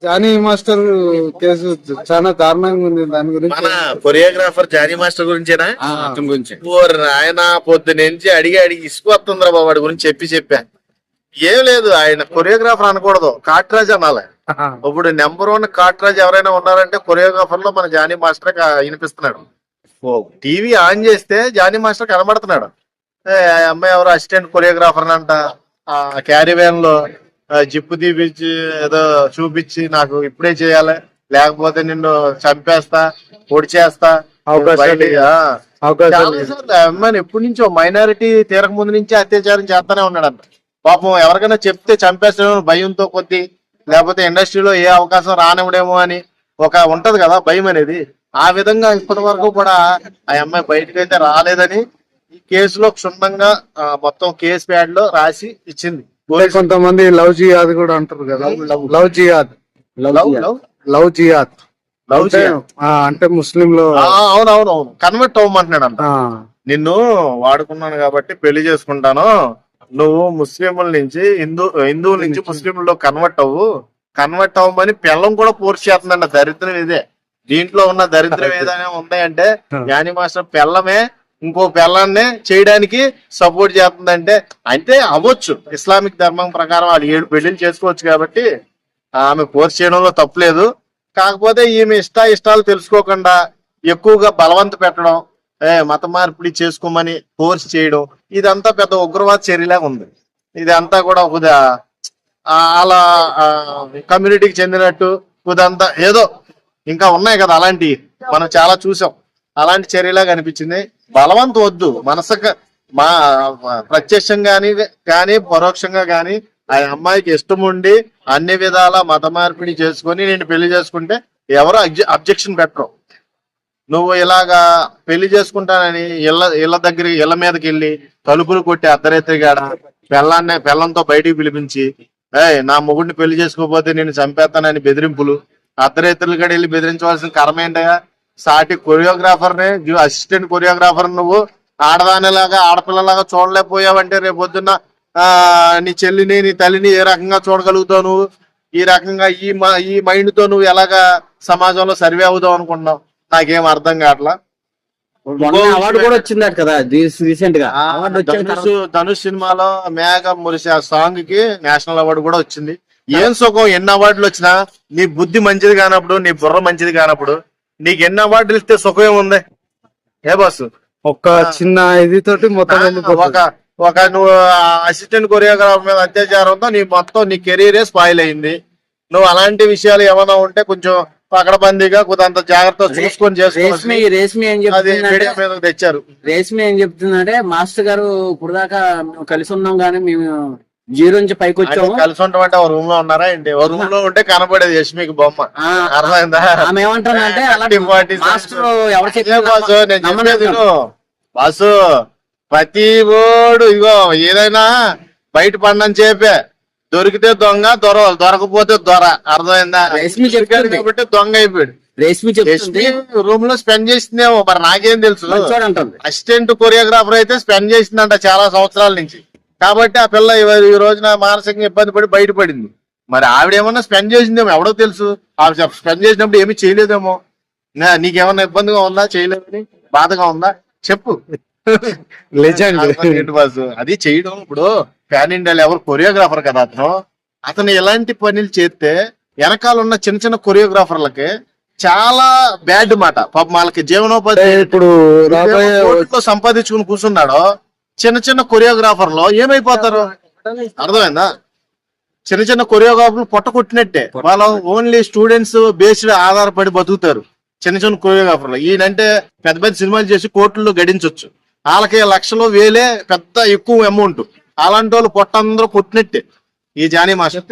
Johnny master case చాలా దారుణంగా ఉంది. దాని గురించి మన కొరియోగ్రాఫర్ జానీ మాస్టర్ గురించేనా? అతని గురించి ఆయన పొద్దు నుంచి అడిగి ఇసుకు వస్తుందిరా బాబు వాడి గురించి చెప్పా. ఏం లేదు, ఆయన కొరియోగ్రాఫర్ అనకూడదు, కాట్రాజ్ అనాలి. ఇప్పుడు నెంబర్ 1 కాట్రాజ్ ఎవరైనా ఉన్నారంటే కొరియోగ్రాఫర్ లో మన జానీ మాస్టర్ వినిపిస్తున్నాడు. టీవీ ఆన్ చేస్తే జానీ మాస్టర్ కనబడుతున్నాడు. అమ్మాయి ఎవరు అసిస్టెంట్ కొరియోగ్రాఫర్ అంట, క్యారీ వ్యాన్ లో జిప్పు తీపిచ్చి ఏదో చూపించి నాకు ఇప్పుడే చేయాలి లేకపోతే నిన్ను చంపేస్తా పొడిచేస్తా అమ్మాయిని ఎప్పటి నుంచో మైనారిటీ తీరక ముందు నుంచి అత్యాచారం చేస్తానే ఉన్నాడంట. పాపం ఎవరికైనా చెప్తే చంపేస్తాడేమో భయంతో కొద్ది, లేకపోతే ఇండస్ట్రీలో ఏ అవకాశం రానివ్వడేమో అని ఉంటది కదా భయం అనేది. ఆ విధంగా ఇప్పటి వరకు కూడా ఆ అమ్మాయి బయటకు అయితే రాలేదని ఈ కేసులో క్షుణ్ణంగా మొత్తం కేసు ప్యాడ్ లో రాసి ఇచ్చింది. కొంతమంది లవ్ జిహాద్ కూడా అంటారు కదా, లవ్ జిహాద్ లవ్ జిహాద్ అంటే ముస్లిం లో అవునవునవును కన్వర్ట్ అవ్వమంటున్నాడు అంట. నిన్ను వాడుకున్నాను కాబట్టి పెళ్లి చేసుకుంటాను, నువ్వు ముస్లింల నుంచి హిందువుల నుంచి ముస్లింలో కన్వర్ట్ అవ్వమని పిల్లం కూడా పూర్తి చేస్తుందంట. దరిద్రం ఇదే, దీంట్లో ఉన్న దరిద్రం ఏదైనా ఉందంటే జానీ మాస్టర్ పిల్లమే ఇంకో పిల్లాన్నే చేయడానికి సపోర్ట్ చేస్తుందంటే అంటే అవ్వచ్చు. ఇస్లామిక్ ధర్మం ప్రకారం వాళ్ళు 7 పెళ్లిళ్ళు చేసుకోవచ్చు కాబట్టి ఆమె ఫోర్స్ చేయడంలో తప్పులేదు. కాకపోతే ఈమె ఇష్టాలు తెలుసుకోకుండా ఎక్కువగా బలవంత పెట్టడం, మత మార్పిడి చేసుకోమని ఫోర్స్ చేయడం, ఇదంతా పెద్ద ఉగ్రవాద చర్యలాగా ఉంది. ఇదంతా కూడా అలా కమ్యూనిటీకి చెందినట్టు ఇదంతా ఏదో ఇంకా ఉన్నాయి కదా అలాంటివి మనం చాలా చూసాం. అలాంటి చర్యలాగా అనిపించింది. బలవంతం వద్దు, మనసుగా ప్రత్యక్షంగా కానీ పరోక్షంగా కానీ ఆ అమ్మాయికి ఇష్టం ఉండి అన్ని విధాల మత మార్పిడి చేసుకొని నేను పెళ్లి చేసుకుంటే ఎవరు అబ్జెక్షన్ పెట్టరు. నువ్వు ఇలాగా పెళ్లి చేసుకుంటానని ఇళ్ళ మీదకి వెళ్ళి తలుపులు కొట్టి అర్ధరాత్రిగాడ పిల్లంతో బయటికి పిలిపించి నా మొగుడిని పెళ్లి చేసుకోకపోతే నేను చంపేస్తానని బెదిరింపులు, అర్ధరాత్రులు కూడా వెళ్ళి బెదిరించవలసిన కర్మ ఏంటగా? సాటి కొరియోగ్రాఫర్ ని అసిస్టెంట్ కొరియోగ్రాఫర్ నువ్వు ఆడపిల్లలాగా చూడలేకపోయావంటే రేపు పొద్దున్న నీ చెల్లిని నీ తల్లిని ఏ రకంగా చూడగలుగుతావు? నువ్వు ఈ రకంగా ఈ మైండ్ తో నువ్వు ఎలాగా సమాజంలో సర్వే అవుదావు అనుకుంటున్నావు? నాకేం అర్థం కావట్లా. అవార్డు కూడా వచ్చిందట కదా రీసెంట్ గా. ధనుష్ సినిమాలో మేఘ మురిసే సాంగ్ కి నేషనల్ అవార్డు కూడా వచ్చింది. ఏం సుఖం ఎన్ని అవార్డులు వచ్చినా నీ బుద్ధి మంచిది కానప్పుడు, నీ బుర్ర మంచిది కానప్పుడు నీకు ఎన్ని అవార్డులు ఇస్తే సుఖం ఉంది? ఏ బాసు ఒక చిన్న ఇది తోటి మొత్తం నువ్వు అసిస్టెంట్ కొరియోగ్రాఫర్ మీద అత్యాచారంతో నీ కెరీరే స్పాయిల్ అయింది. నువ్వు అలాంటి విషయాలు ఏమైనా ఉంటే కొంచెం పకడబందీగా కొంత జాగ్రత్త చూసుకొని రేష్మి తెచ్చారు. రేష్మి ఏం చెప్తుందంటే మాస్టర్ గారు ఇప్పుడు దాకా కలిసి ఉన్నాం గానీ మేము 0 నుంచి పైకి వచ్చాము. కలిసి ఉంటాం అంటే రూమ్ లో ఉన్నారా ఏంటి? రూమ్ లో ఉంటే కనపడేది యష్మికి బొమ్మ. అర్థమైందా? ఆమె ఏమంటానంటే బాసు ప్రతి ఓడు ఇగో ఏదైనా బయట పడినని చెప్పే దొరికితే దొంగ, దొరకపోతే దొర. అర్థమైందా? కాబట్టి దొంగ అయిపోయాడు. రేష్మి రూమ్ లో స్పెండ్ చేసిందేమో, మరి నాకేం తెలుసు. అసిస్టెంట్ కొరియోగ్రాఫర్ అయితే స్పెండ్ చేసిందంట చాలా సంవత్సరాల నుంచి. కాబట్టి ఆ పిల్ల ఈ రోజున మానసికంగా ఇబ్బంది పడి బయటపడింది. మరి ఆవిడేమన్నా స్పెండ్ చేసిందేమో ఎవడో తెలుసు. ఆవిడ స్పెండ్ చేసినప్పుడు ఏమీ చేయలేదేమో. నీకేమన్నా ఇబ్బందిగా ఉందా? చేయలేదని బాధగా ఉందా? చెప్పు. లెజెండ్ బాసు అది చేయడం. ఇప్పుడు ప్యాన్ ఇండియాలో ఎవరు కొరియోగ్రాఫర్ కదా అతను ఎలాంటి పనులు చేస్తే వెనకాల ఉన్న చిన్న చిన్న కొరియోగ్రాఫర్లకి చాలా బ్యాడ్ మాట. పాపం వాళ్ళకి జీవనోపాధి ఇప్పుడు సంపాదించుకుని కూర్చున్నాడో చిన్న చిన్న కొరియోగ్రాఫర్లు ఏమైపోతారు? అర్థమైందా? చిన్న చిన్న కొరియోగ్రాఫర్లు పొట్ట కొట్టినట్టే. వాళ్ళు ఓన్లీ స్టూడెంట్స్ బేస్డ్ ఆధారపడి బతుకుతారు చిన్న చిన్న కొరియోగ్రాఫర్లు. ఈయనంటే పెద్ద పెద్ద సినిమాలు చేసి కోట్లలో గడించవచ్చు. వాళ్ళకి లక్షలు వేలే పెద్ద ఎక్కువ అమౌంట్. అలాంటి వాళ్ళు పొట్ట అందరూ కొట్టినట్టే ఈ జానీ మాస్టర్.